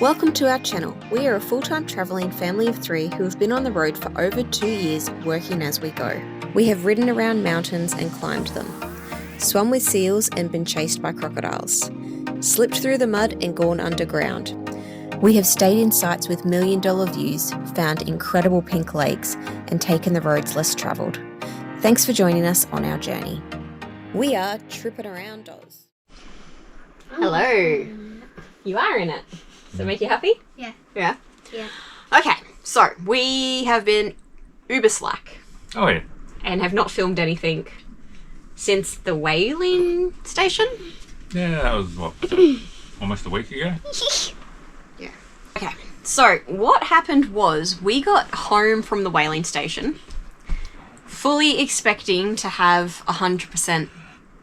Welcome to our channel. We are a full-time travelling family of 3 who have been on the road for over 2 years, working as we go. We have ridden around mountains and climbed them, swum with seals and been chased by crocodiles, slipped through the mud and gone underground. We have stayed in sites with million-dollar views, found incredible pink lakes, and taken the roads less travelled. Thanks for joining us on our journey. We are Tripping Around Dolls. Hello. You are in it. Does it make you happy? Yeah. Yeah? Yeah. Okay, so we have been uber slack. Oh, yeah. And have not filmed anything since the whaling station. Yeah, that was, what, almost a week ago? Yeah. Okay, so what happened was we got home from the whaling station fully expecting to have 100%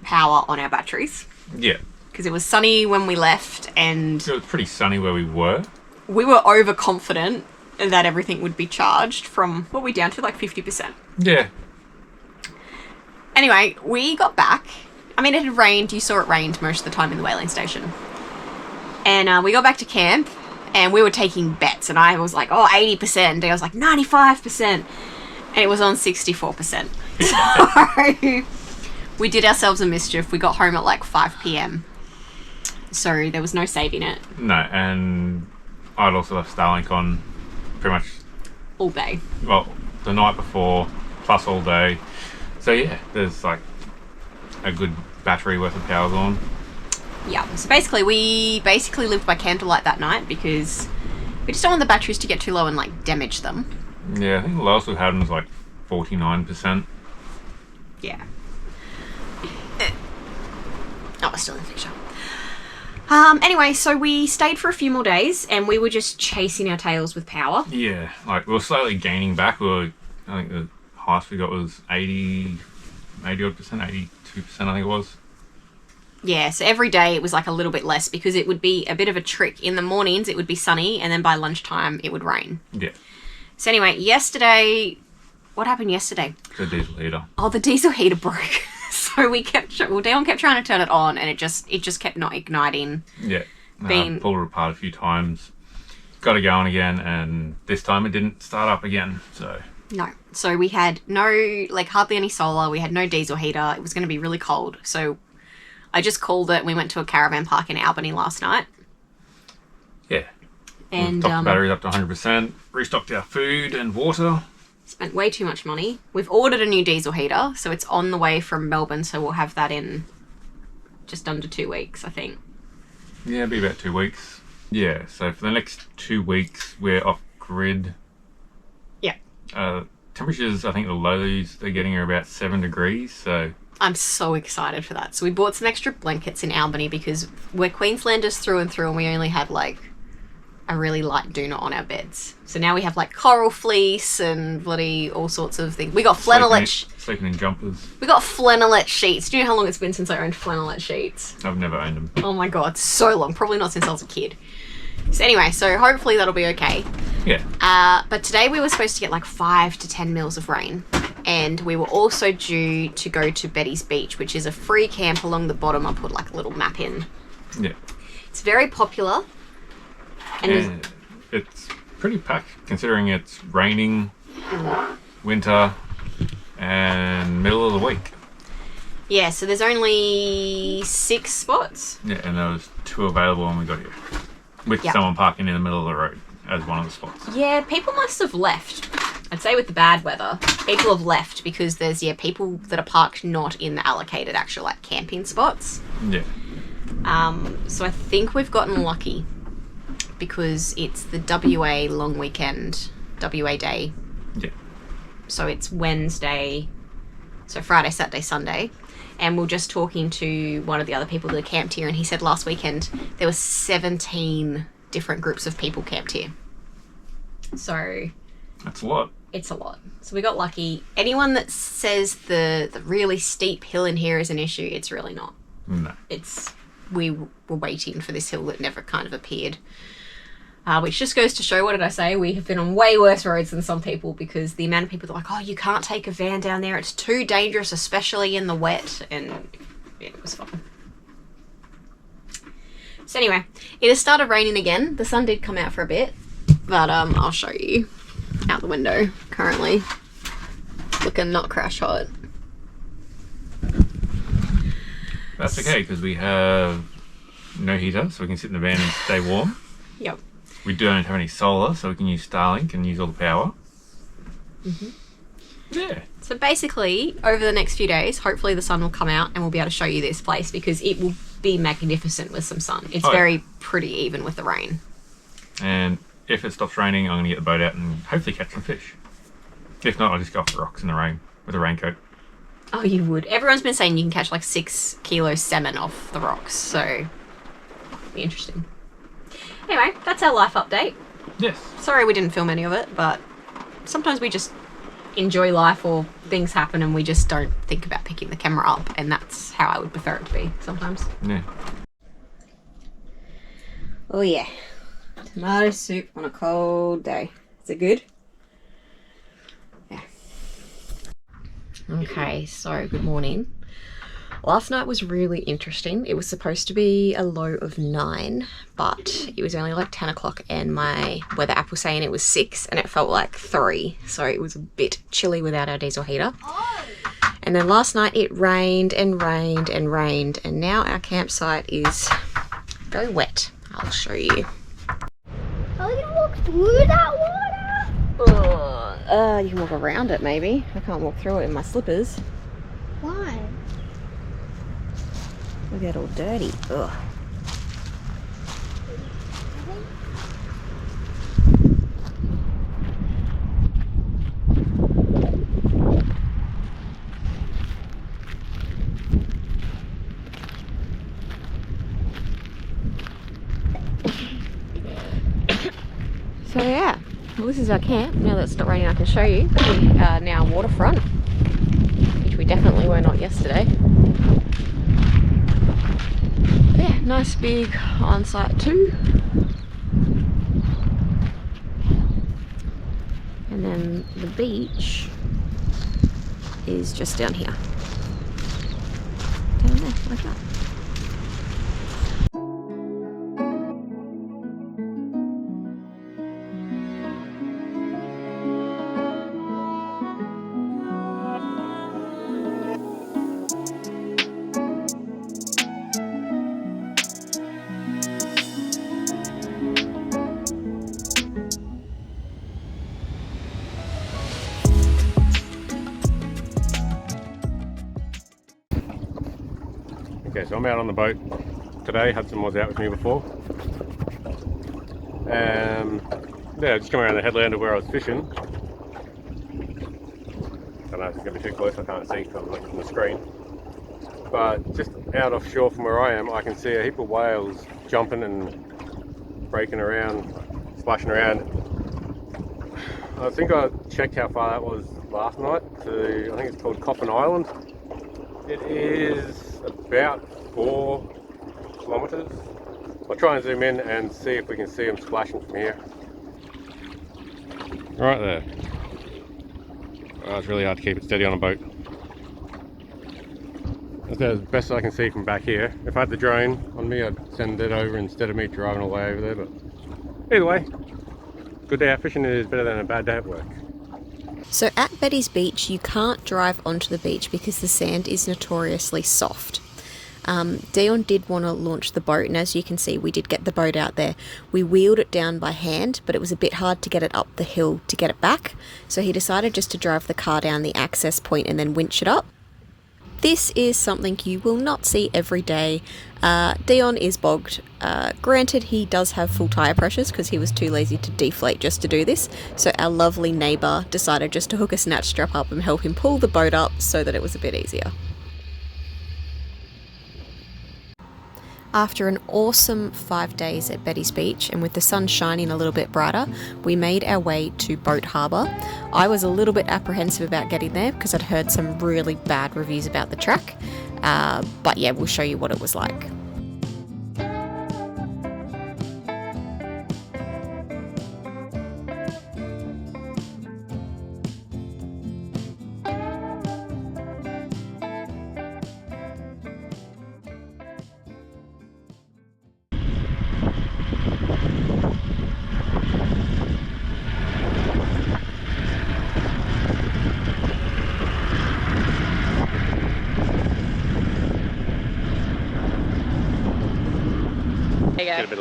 power on our batteries. Yeah. Because it was sunny when we left and It was pretty sunny where we were. we were overconfident that everything would be charged from, what were we down to, like 50%? Yeah. Anyway, we got back. I mean, it had rained. You saw it rained most of the time in the whaling station. And we got back to camp and we were taking bets. And I was like, oh, 80%. And I was like, 95%. And it was on 64%. So we did ourselves a mischief. We got home at like 5 p.m. So there was no saving it. No, and I'd also left Starlink on pretty much, All day. well, the night before, plus all day. So yeah, there's like a good battery worth of power on. Yeah. So basically, we lived by candlelight that night because we just don't want the batteries to get too low and like damage them. Yeah, I think the lowest we had was like 49%. Yeah. Oh, we're still in the picture. Anyway, so we stayed for a few more days and we were just chasing our tails with power. Yeah, like we were slowly gaining back. I think the highest we got was 80 odd percent, 82% I think it was. Yeah, so every day it was like a little bit less because it would be a bit of a trick. In the mornings it would be sunny and then by lunchtime it would rain. Yeah. So anyway, yesterday, what happened yesterday? The diesel heater. Oh, the diesel heater broke. So Dion kept trying to turn it on and it just kept not igniting. Yeah. Being- Pulled it apart a few times. Got it going again, and this time it didn't start up again. So No. So we had hardly any solar. We had no diesel heater. It was going to be really cold. So I just called it and we went to a caravan park in Albany last night. yeah, And topped the batteries up to 100%. Restocked our food and water. spent way too much money. We've ordered a new diesel heater. So it's on the way from Melbourne. So we'll have that in just under 2 weeks, I think. Yeah, it'll be about 2 weeks. Yeah, so for the next 2 weeks we're off grid. Yeah. Temperatures, I think the lows they're getting are about 7 degrees. So I'm so excited for that. So we bought some extra blankets in Albany because we're Queenslanders through and through and we only had like a really light doona on our beds. So now we have like coral fleece and bloody all sorts of things. We got flannelette. sleeping in jumpers. We got flannelette sheets. Do you know how long it's been since I owned flannelette sheets? I've never owned them. Oh my god, so long. Probably not since I was a kid. So anyway, so hopefully that'll be okay. Yeah. But today we were supposed to get like 5 to 10 mils of rain. And we were also due to go to Betty's Beach, which is a free camp along the bottom. I'll put like a little map in. Yeah. It's very popular. And there's- And it's pretty packed considering it's raining, winter, and middle of the week. yeah, so there's only 6 spots. Yeah, and there was 2 available when we got here. With Yeah. someone parking in the middle of the road as one of the spots. Yeah, people must have left. I'd say with the bad weather, people have left because there's, people that are parked not in the allocated actual, like, camping spots. Yeah. So I think we've gotten lucky because it's the WA long weekend, WA day. Yeah. So it's Wednesday, so Friday, Saturday, Sunday. And we're just talking to one of the other people that camped here, and he said last weekend there were 17 different groups of people camped here. So That's a lot. it's a lot. So we got lucky. Anyone that says the really steep hill in here is an issue, it's really not. No. We were waiting for this hill that never kind of appeared. Which just goes to show, what did I say? We have been on way worse roads than some people because the amount of people that are like, oh, you can't take a van down there. It's too dangerous, especially in the wet. And yeah, it was fun. So anyway, it has started raining again. The sun did come out for a bit, but I'll show you out the window currently. Looking not crash hot. That's okay because we have no heater, so we can sit in the van and stay warm. Yep. We don't have any solar, so we can use Starlink and use all the power. Yeah. So basically, over the next few days, hopefully the sun will come out and we'll be able to show you this place because it will be magnificent with some sun. It's very pretty even with the rain. And if it stops raining, I'm going to get the boat out and hopefully catch some fish. If not, I'll just go off the rocks in the rain with a raincoat. Oh, you would. Everyone's been saying you can catch like 6 kilo salmon off the rocks, so be interesting. Anyway, that's our life update. Yes. Sorry we didn't film any of it, but sometimes we just enjoy life or things happen and we just don't think about picking the camera up, and that's how I would prefer it to be sometimes. Yeah. Oh yeah, tomato soup on a cold day. Is it good? Yeah. Okay, so good morning. Last night was really interesting. It was supposed to be a low of 9, but it was only like 10 o'clock and my weather app was saying it was 6 and it felt like 3. So it was a bit chilly without our diesel heater. And then last night it rained and rained and rained, and now our campsite is very wet. I'll show you. Are we gonna walk through that water? You can walk around it maybe. I can't walk through it in my slippers. Why? We get all dirty. Ugh. So yeah, well, this is our camp. Now that it's not raining, I can show you. We are now Waterfront, which we definitely were not yesterday. Yeah, nice big on-site too. And then the beach is just down here. Down there, like that. Okay, so I'm out on the boat today. Hudson was out with me before. Yeah, just come around the headland of where I was fishing. Don't know if it's going to be too close, I can't see because I'm looking from the screen. But just out offshore from where I am, I can see a heap of whales jumping and breaking around, splashing around. I think I checked how far that was last night to, I think it's called Coffin Island. It is about 4 kilometres. I'll try and zoom in and see if we can see them splashing from here. Right there. Oh, it's really hard to keep it steady on a boat. That's as best I can see from back here. If I had the drone on me, I'd send it over instead of me driving all the way over there. But either way, good day out fishing is better than a bad day at work. So at Betty's Beach, you can't drive onto the beach because the sand is notoriously soft. Dion did want to launch the boat, and as you can see, we did get the boat out there. We wheeled it down by hand, but it was a bit hard to get it up the hill to get it back, so he decided just to drive the car down the access point and then winch it up. This is something you will not see every day. Dion is bogged. Granted, he does have full tyre pressures because he was too lazy to deflate just to do this, so our lovely neighbour decided just to hook a snatch strap up and help him pull the boat up so that it was a bit easier. After an awesome 5 days at Betty's Beach, and with the sun shining a little bit brighter, we made our way to Boat Harbour. I was a little bit apprehensive about getting there because I'd heard some really bad reviews about the track, but yeah, we'll show you what it was like.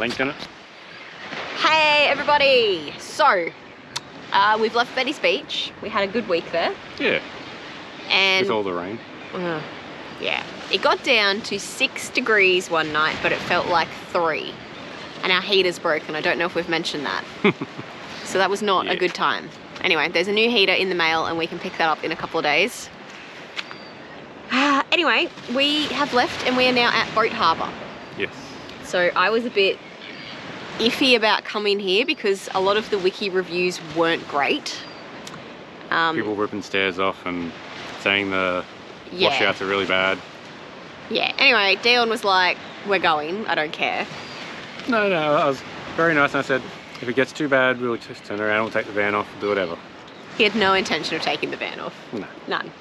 length in it. Hey everybody! So, we've left Betty's Beach. We had a good week there. Yeah, And with all the rain. yeah, it got down to 6 degrees one night, but it felt like 3. And our heater's broken. I don't know if we've mentioned that. So that was not a good time. Anyway, there's a new heater in the mail and we can pick that up in a couple of days. Anyway, we have left and we are now at Boat Harbour. Yes. So I was a bit iffy about coming here because a lot of the wiki reviews weren't great. People ripping stairs off and saying the washouts are really bad. Yeah, anyway, Dion was like, we're going, I don't care. No, I was very nice and I said, if it gets too bad, we'll just turn around, we'll take the van off, do whatever. He had no intention of taking the van off. No. None.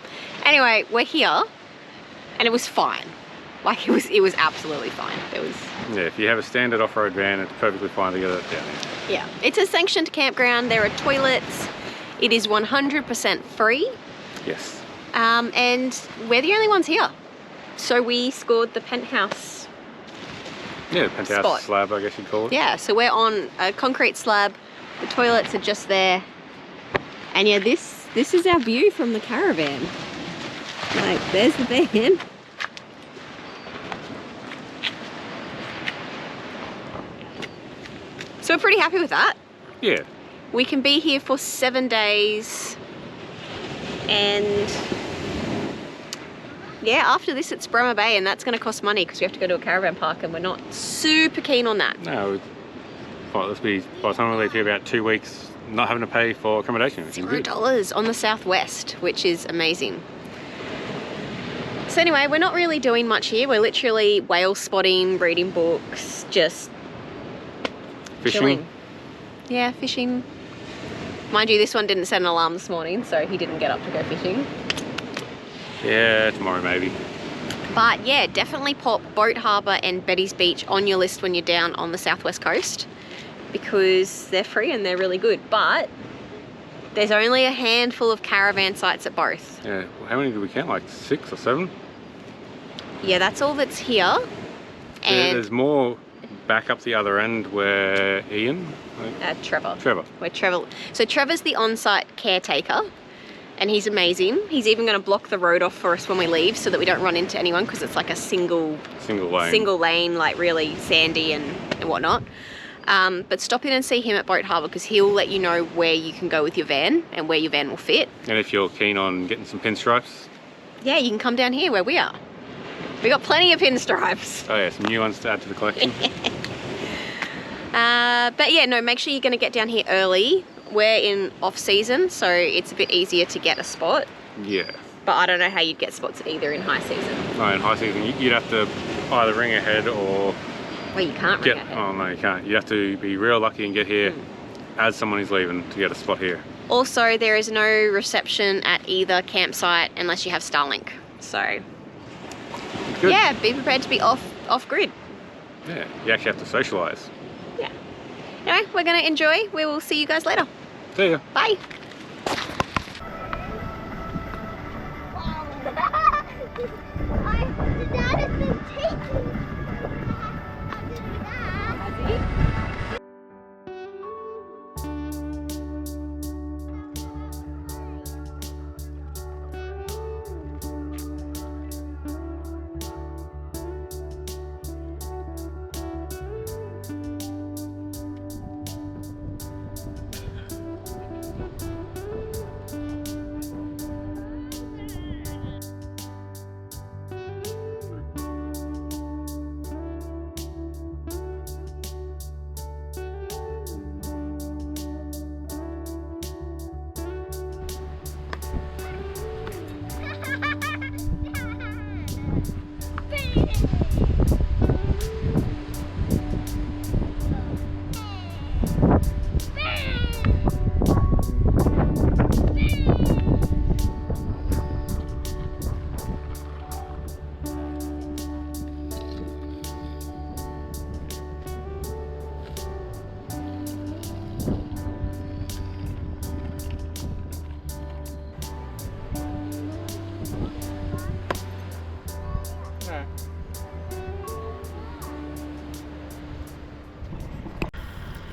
Anyway, we're here and it was fine. Like it was absolutely fine. It was. Yeah, if you have a standard off-road van, it's perfectly fine to get it down there. Yeah, it's a sanctioned campground. There are toilets. It is 100% free. Yes. And we're the only ones here. So we scored the penthouse. Yeah, penthouse spot. slab, I guess you'd call it. Yeah, so we're on a concrete slab. The toilets are just there. And yeah, this is our view from the caravan. Like, there's the van. So we're pretty happy with that. Yeah. We can be here for 7 days. And yeah, after this it's Bremer Bay and that's going to cost money because we have to go to a caravan park and we're not super keen on that. No, let's be, by the time we leave here, about 2 weeks not having to pay for accommodation. $0 on the southwest, which is amazing. So anyway, we're not really doing much here. We're literally whale spotting, reading books, just Fishing. chilling. Yeah, fishing. Mind you, this one didn't set an alarm this morning, so he didn't get up to go fishing. Yeah, tomorrow maybe. But yeah, definitely pop Boat Harbour and Betty's Beach on your list when you're down on the southwest coast because they're free and they're really good. But there's only a handful of caravan sites at both. Yeah, how many did we count? Like 6 or 7? Yeah, that's all that's here. And There's more back up the other end where Ian? Trevor. Trevor. So Trevor's the on-site caretaker. And he's amazing. He's even going to block the road off for us when we leave so that we don't run into anyone because it's like a single lane, like really sandy and whatnot. But stop in and see him at Boat Harbour because he'll let you know where you can go with your van and where your van will fit. And if you're keen on getting some pinstripes? Yeah, you can come down here where we are. We got plenty of pinstripes. Oh yeah, some new ones to add to the collection. But yeah, no, make sure you're going to get down here early. We're in off-season, so it's a bit easier to get a spot. Yeah. But I don't know how you'd get spots either in high season. No, in high season you'd have to either ring ahead or... Well, you can't ring ahead. Oh no, you can't. You have to be real lucky and get here as someone is leaving to get a spot here. Also, there is no reception at either campsite unless you have Starlink. So, Good. yeah, be prepared to be off-grid. Yeah, you actually have to socialise. Yeah. Anyway, we're going to enjoy. We will see you guys later. See ya. Bye. Dad has been taking.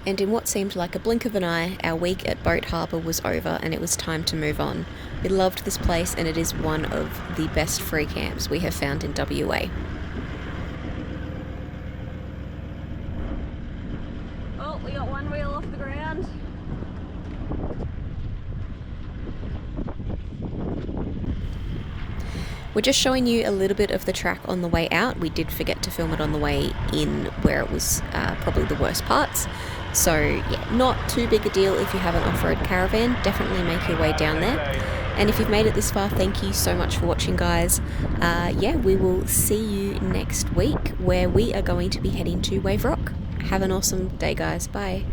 And in what seemed like a blink of an eye, our week at Boat Harbour was over and it was time to move on. We loved this place and it is one of the best free camps we have found in WA. Oh, we got one wheel off the ground. We're just showing you a little bit of the track on the way out. We did forget to film it on the way in where it was probably the worst parts. So yeah, not too big a deal if you have an off-road caravan. Definitely make your way down there. And if you've made it this far, thank you so much for watching, guys. Yeah, we will see you next week where we are going to be heading to Wave Rock. Have an awesome day, guys. Bye.